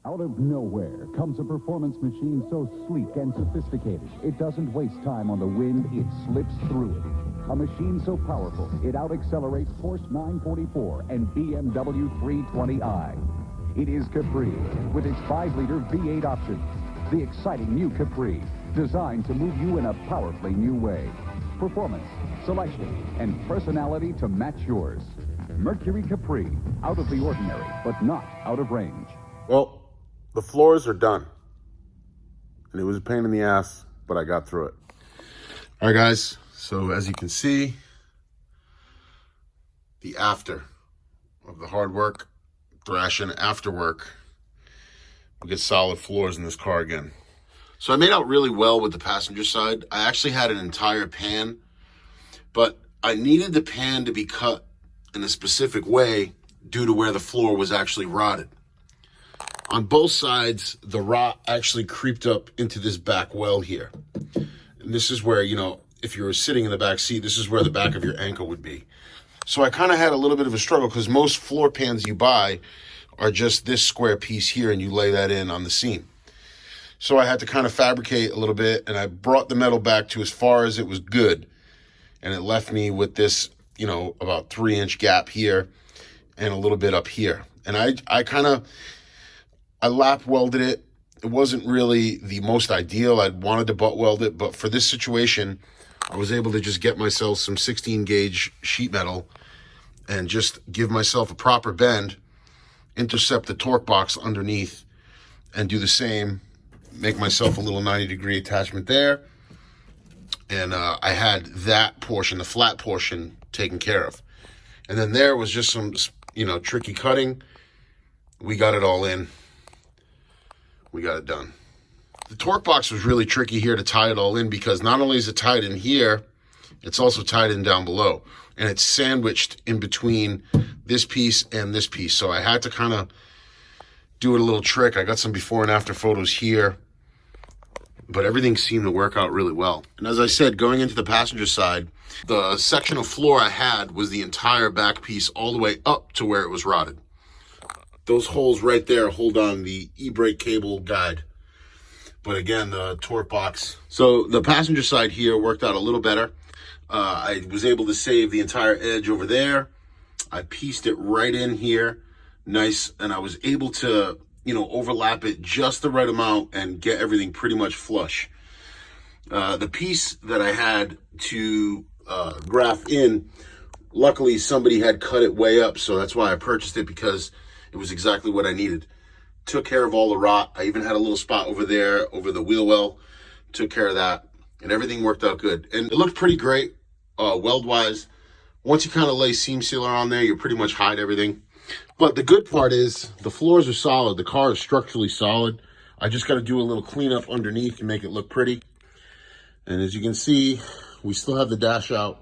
Out of nowhere comes a performance machine so sleek and sophisticated, it doesn't waste time on the wind, it slips through it. A machine so powerful, it out-accelerates Porsche 944 and BMW 320i. It is Capri, with its 5-liter V8 option. The exciting new Capri, designed to move you in a powerfully new way. Performance, selection, and personality to match yours. Mercury Capri, out of the ordinary, but not out of range. Well, the floors are done. And it was a pain in the ass, but I got through it. All right, guys. So as you can see, the after of the hard work, thrashing after work, we get solid floors in this car again. So I made out really well with the passenger side. I actually had an entire pan, but I needed the pan to be cut in a specific way due to where the floor was actually rotted. On both sides, the rot actually creeped up into this back well here. And this is where, you know, if you were sitting in the back seat, this is where the back of your ankle would be. So I kind of had a little bit of a struggle because most floor pans you buy are just this square piece here and you lay that in on the seam. So I had to kind of fabricate a little bit, and I brought the metal back to as far as it was good. And it left me with this, you know, about 3-inch gap here and a little bit up here. And I lap welded it. It wasn't really the most ideal. I wanted to butt weld it, but for this situation, I was able to just get myself some 16 gauge sheet metal and just give myself a proper bend, intercept the torque box underneath, and do the same, make myself a little 90-degree attachment there. And I had that portion, the flat portion, taken care of. And then there was just some, you know, tricky cutting. We got it all in. We got it done. The torque box was really tricky here to tie it all in because not only is it tied in here, it's also tied in down below. And it's sandwiched in between this piece and this piece. So I had to kind of do it a little trick. I got some before and after photos here, but everything seemed to work out really well. And as I said, going into the passenger side, the section of floor I had was the entire back piece all the way up to where it was rotted. Those holes right there hold on the e-brake cable guide. But again, the torque box. So the passenger side here worked out a little better. I was able to save the entire edge over there. I pieced it right in here. Nice. And I was able to, you know, overlap it just the right amount and get everything pretty much flush. The piece that I had to graft in, luckily somebody had cut it way up. So that's why I purchased it, because it was exactly what I needed. Took care of all the rot. I even had a little spot over there, over the wheel well. Took care of that, and everything worked out good. And it looked pretty great, weld-wise. Once you kind of lay seam sealer on there, you pretty much hide everything. But the good part is the floors are solid. The car is structurally solid. I just got to do a little cleanup underneath to make it look pretty. And as you can see, we still have the dash out.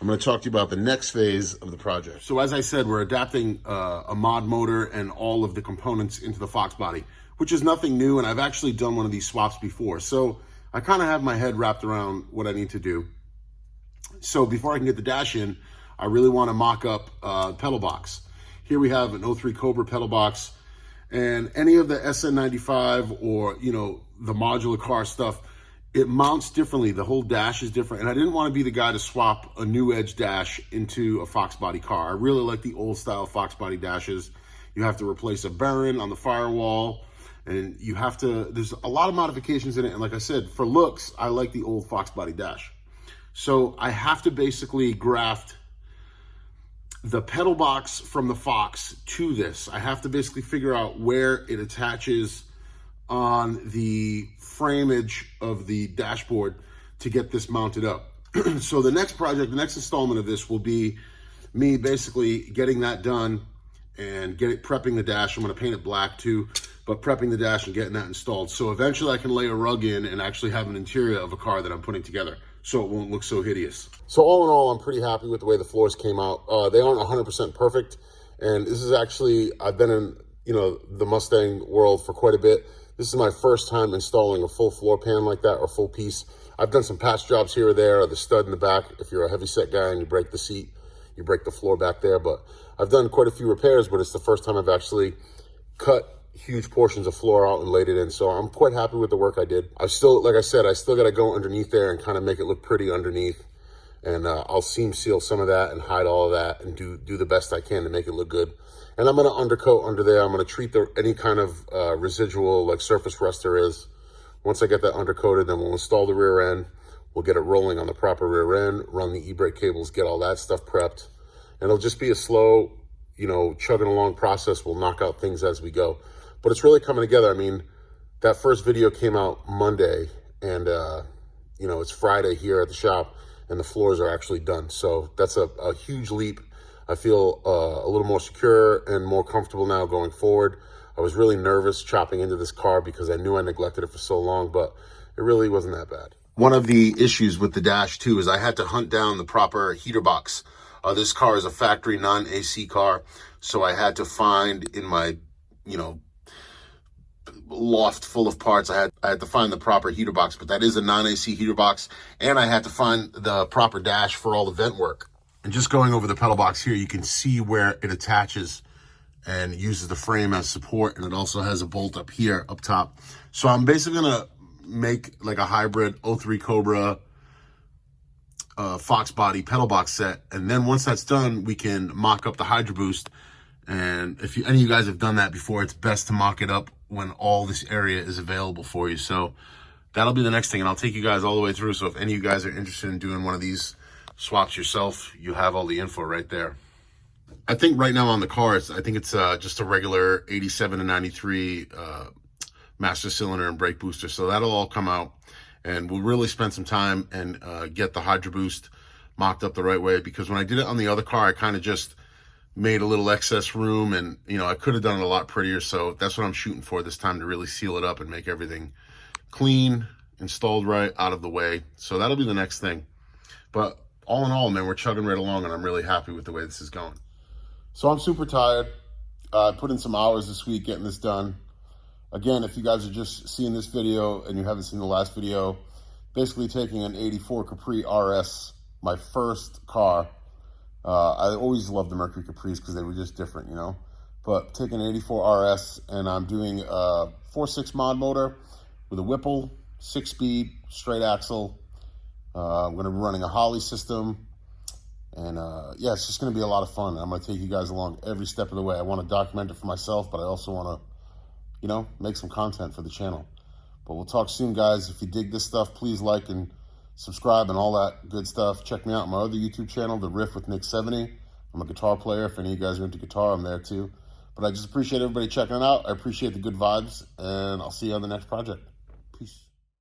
I'm going to talk to you about the next phase of the project. So as I said, we're adapting a mod motor and all of the components into the Foxbody, which is nothing new, and I've actually done one of these swaps before. So I kind of have my head wrapped around what I need to do. So before I can get the dash in, I really want to mock up pedal box. Here we have an 03 Cobra pedal box, and any of the SN95 or, you know, the modular car stuff, it mounts differently. The whole dash is different. And I didn't want to be the guy to swap a new edge dash into a Foxbody car. I really like the old style Foxbody dashes. You have to replace a bearing on the firewall, and you have to, there's a lot of modifications in it. And like I said, for looks, I like the old Foxbody dash. So I have to basically graft the pedal box from the Fox to this. I have to basically figure out where it attaches on the frameage of the dashboard to get this mounted up. So the next project, the next installment of this will be me basically getting that done and prepping the dash. I'm going to paint it black too, but prepping the dash and getting that installed. So eventually I can lay a rug in and actually have an interior of a car that I'm putting together, so it won't look so hideous. So all in all, I'm pretty happy with the way the floors came out. They aren't 100% perfect. And this is actually, I've been in, you know, the Mustang world for quite a bit. This is my first time installing a full floor pan like that, or full piece. I've done some patch jobs here or there, or the stud in the back. If you're a heavy set guy and you break the seat, you break the floor back there. But I've done quite a few repairs, but it's the first time I've actually cut huge portions of floor out and laid it in. So I'm quite happy with the work I did. I still, like I said, I still got to go underneath there and kind of make it look pretty underneath. And I'll seam seal some of that and hide all of that and do the best I can to make it look good. And I'm going to undercoat under there. I'm going to treat any kind of residual like surface rust there is. Once I get that undercoated, then we'll install the rear end. We'll get it rolling on the proper rear end, run the e-brake cables, get all that stuff prepped. And it'll just be a slow, you know, chugging along process. We'll knock out things as we go. But it's really coming together. I mean, that first video came out Monday, and, you know, it's Friday here at the shop, and the floors are actually done. So that's a huge leap. I feel a little more secure and more comfortable now going forward. I was really nervous chopping into this car because I knew I neglected it for so long, but it really wasn't that bad. One of the issues with the dash too is I had to hunt down the proper heater box. This car is a factory non-AC car, so I had to find in my, you know, loft full of parts, I had to find the proper heater box, but that is a non-AC heater box, and I had to find the proper dash for all the vent work. And just going over the pedal box here, you can see where it attaches and uses the frame as support, and it also has a bolt up here, up top. So I'm basically gonna make like a hybrid 03 Cobra Foxbody pedal box set, and then once that's done, we can mock up the Hydro Boost. And if any of you guys have done that before, it's best to mock it up when all this area is available for you. So that'll be the next thing, and I'll take you guys all the way through. So if any of you guys are interested in doing one of these swaps yourself, you have all the info right there. I think right now on the car, I think it's just a regular 87 to 93 master cylinder and brake booster. So that'll all come out, and we'll really spend some time and get the Hydro Boost mocked up the right way, because when I did it on the other car, I kind of just made a little excess room, and you know, I could have done it a lot prettier. So that's what I'm shooting for this time, to really seal it up and make everything clean, installed right, out of the way. So that'll be the next thing. But all in all, man, we're chugging right along, and I'm really happy with the way this is going. So I'm super tired. I put in some hours this week getting this done. Again, if you guys are just seeing this video and you haven't seen the last video, basically taking an 84 Capri RS, my first car. I always loved the Mercury Capris because they were just different, you know. But taking an 84 RS, and I'm doing a 4.6 mod motor with a Whipple, 6-speed, straight axle. I'm going to be running a Holley system. And yeah, it's just going to be a lot of fun. I'm going to take you guys along every step of the way. I want to document it for myself, but I also want to, you know, make some content for the channel. But we'll talk soon, guys. If you dig this stuff, please like and subscribe and all that good stuff. Check me out on my other YouTube channel, The Riff with Nick 70. I'm a guitar player. If any of you guys are into guitar, I'm there too. But I just appreciate everybody checking it out. I appreciate the good vibes, and I'll see you on the next project. Peace.